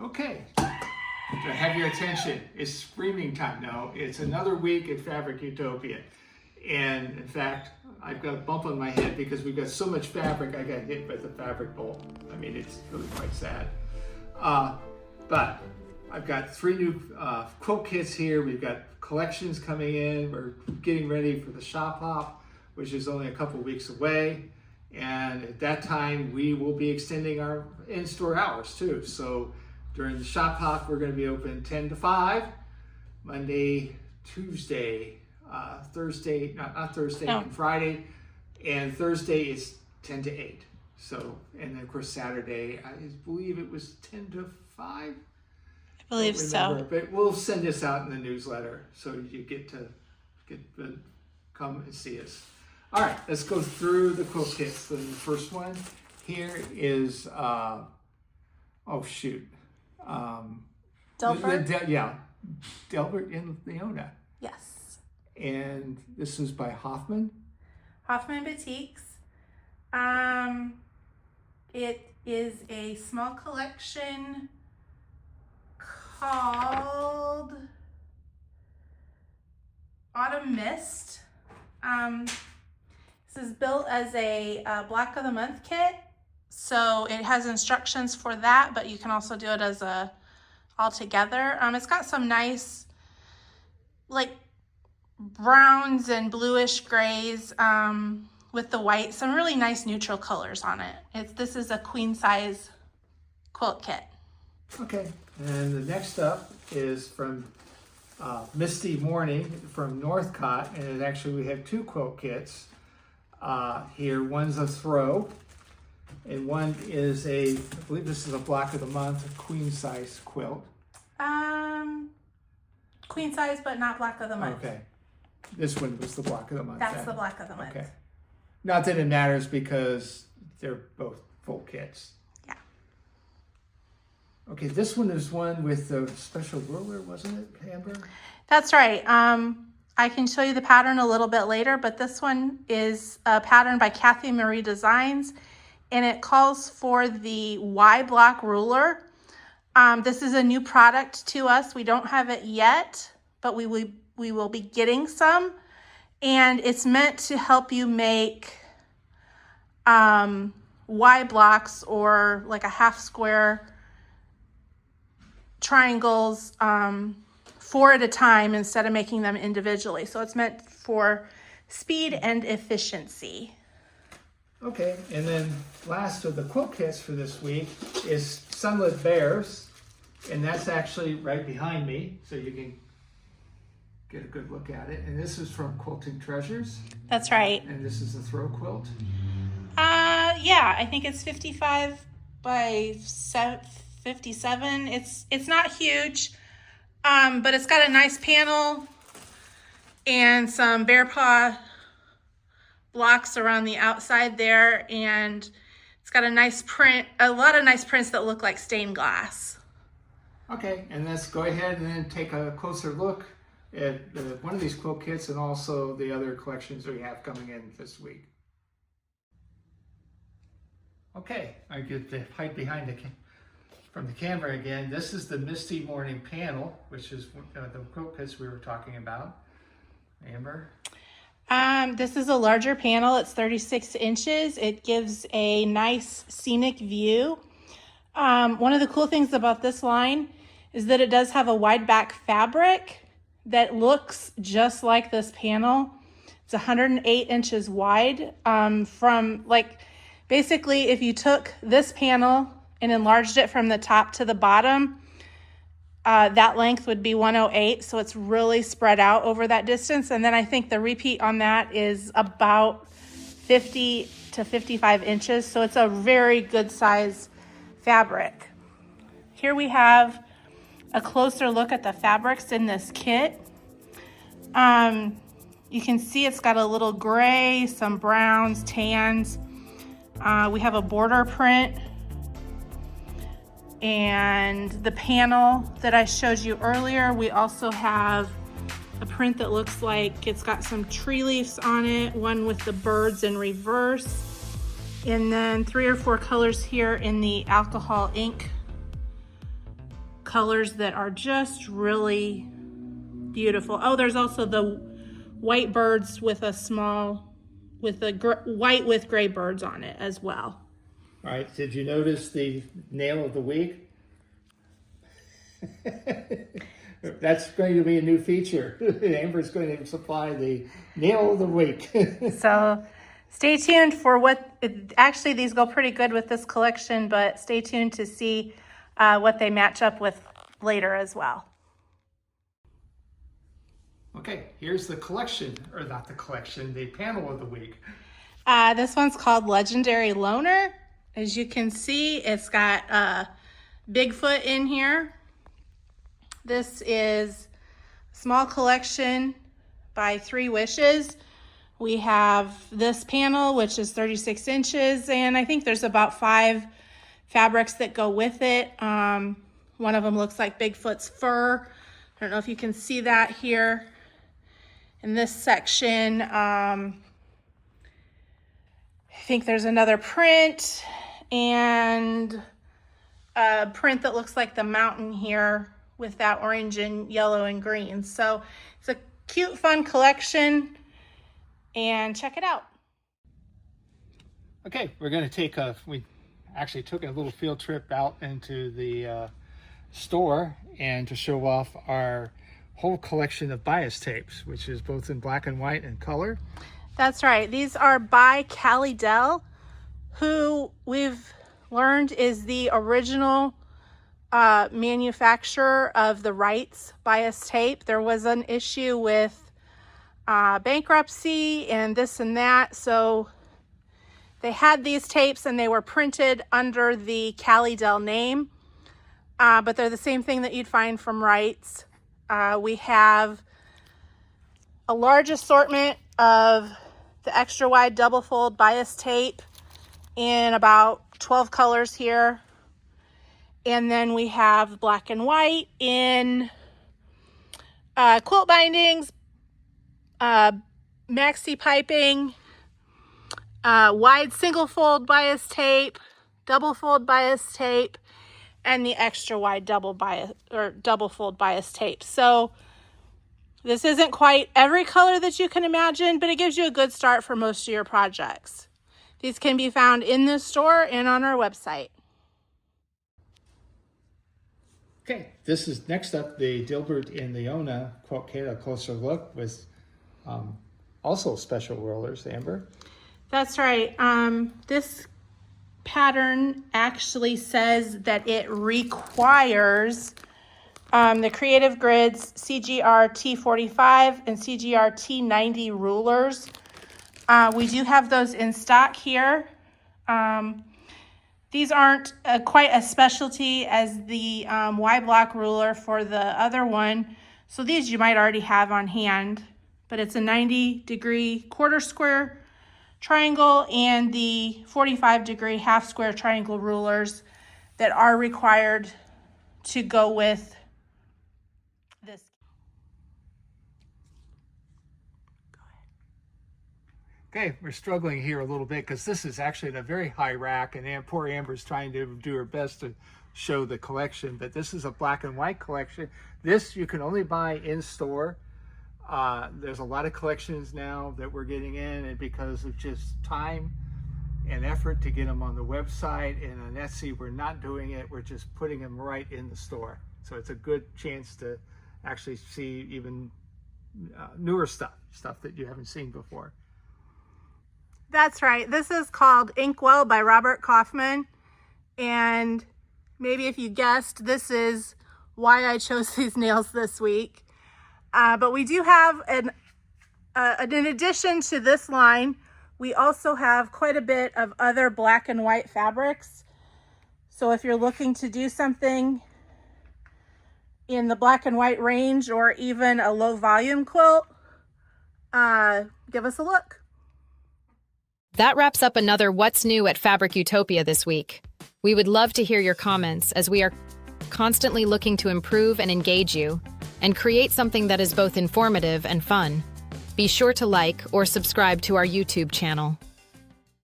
Okay, to have your attention, it's screaming time now. It's another week at Fabric Utopia. And in fact, I've got a bump on my head because we've got so much fabric, I got hit with a fabric bolt. I mean, it's really quite sad. But I've got 3 new quilt kits here. We've got collections coming in. We're getting ready for the shop hop, which is only a couple weeks away. And at that time, we will be extending our in-store hours too. So during the shop hop, we're going to be open 10 to 5, Monday, Tuesday, Thursday, not Thursday, and Friday. And Thursday is 10 to 8. So, and then of course Saturday, I believe it was 10 to 5. I believe so. But we'll send this out in the newsletter so you get to come and see us. All right, let's go through the quilt kits. The first one here is, Delbert? Delbert and Leona. Yes. And this is by Kaufman. Kaufman Boutiques. It is a small collection called Autumn Mist. This is built as a Black of the Month kit. So it has instructions for that, but you can also do it as a all together. It's got some nice like browns and bluish grays with the white, some really nice neutral colors on it. This is a queen size quilt kit. Okay, and the next up is from Misty Morning from Northcott, and actually we have 2 quilt kits here. One's a throw, and one is I believe this is a Black of the Month, a queen size quilt. Queen size, but not Black of the Month. Okay, this one was the Black of the Month. That's then. the Black of the Month. Okay, not that it matters because they're both full kits. Yeah. Okay, this one is one with the special ruler, wasn't it, Amber? That's right. I can show you the pattern a little bit later, but this one is a pattern by Kathy Marie Designs, and it calls for the Y block ruler. This is a new product to us. We don't have it yet, but we will be getting some, and it's meant to help you make Y blocks or like a half square triangles 4 at a time instead of making them individually. So it's meant for speed and efficiency. Okay, and then last of the quilt kits for this week is Sunlit Bears, and that's actually right behind me, so you can get a good look at it. And this is from Quilting Treasures. That's right. And this is a throw quilt. Yeah, I think it's 55 by 57. It's not huge, but it's got a nice panel and some bear paw blocks around the outside there, and it's got a nice print, a lot of nice prints that look like stained glass. Okay, and let's go ahead and then take a closer look at one of these quilt kits and also the other collections we have coming in this week. Okay, I get the height behind from the camera again. This is the Misty Morning panel, which is the quilt kits we were talking about. Amber? This is a larger panel. It's 36 inches. It gives a nice scenic view. One of the cool things about this line is that it does have a wide back fabric that looks just like this panel. It's 108 inches wide. Basically, if you took this panel and enlarged it from the top to the bottom, that length would be 108, so it's really spread out over that distance. And then I think the repeat on that is about 50 to 55 inches, so it's a very good size fabric. Here we have a closer look at the fabrics in this kit. You can see it's got a little gray, some browns, tans. We have a border print, and the panel that I showed you earlier, we also have a print that looks like it's got some tree leaves on it, one with the birds in reverse, and then 3 or 4 colors here in the alcohol ink colors that are just really beautiful. Oh, there's also the white birds with a small, with the white with gray birds on it as well. All right, did you notice the nail of the week? That's going to be a new feature. Amber's going to supply the nail of the week. So stay tuned for actually these go pretty good with this collection, but stay tuned to see what they match up with later as well. Okay, here's the collection, or not the collection, the panel of the week. This one's called Legendary Loner. As you can see, it's got Bigfoot in here. This is a small collection by 3 Wishes. We have this panel, which is 36 inches, and I think there's about 5 fabrics that go with it. One of them looks like Bigfoot's fur. I don't know if you can see that here. In this section, I think there's another print and a print that looks like the mountain here with that orange and yellow and green. So it's a cute, fun collection, and check it out. Okay, we're going to we actually took a little field trip out into the store and to show off our whole collection of bias tapes, which is both in black and white and color. That's right. These are by Callie Del, who we've learned is the original manufacturer of the Wrights bias tape. There was an issue with bankruptcy and this and that, so they had these tapes and they were printed under the Callie Del name, but they're the same thing that you'd find from Wrights. We have a large assortment of the extra wide double fold bias tape in about 12 colors here. And then we have black and white in quilt bindings, maxi piping, wide single fold bias tape, double fold bias tape, and the extra wide double fold bias tape. So this isn't quite every color that you can imagine, but it gives you a good start for most of your projects. These can be found in the store and on our website. Okay, this is next up the Delbert and Leona Quilt Kit, a closer look with also special rollers, Amber. That's right. This pattern actually says that it requires the Creative Grids CGR T45 and CGR T90 rulers. We do have those in stock here. These aren't quite a specialty as the Y block ruler for the other one. So these you might already have on hand, but it's a 90-degree quarter square triangle and the 45-degree half square triangle rulers that are required to go with this. Okay, we're struggling here a little bit because this is actually in a very high rack, and poor Amber's trying to do her best to show the collection, but this is a black and white collection. This you can only buy in store. There's a lot of collections now that we're getting in, and because of just time and effort to get them on the website and on Etsy, we're not doing it. We're just putting them right in the store. So it's a good chance to actually see even newer stuff that you haven't seen before. That's right. This is called Inkwell by Robert Kaufman. And maybe if you guessed, this is why I chose these nails this week. But we do have, in addition to this line, we also have quite a bit of other black and white fabrics. So if you're looking to do something in the black and white range or even a low volume quilt, give us a look. That wraps up another What's New at Fabric Utopia this week. We would love to hear your comments as we are constantly looking to improve and engage you and create something that is both informative and fun. Be sure to like or subscribe to our YouTube channel.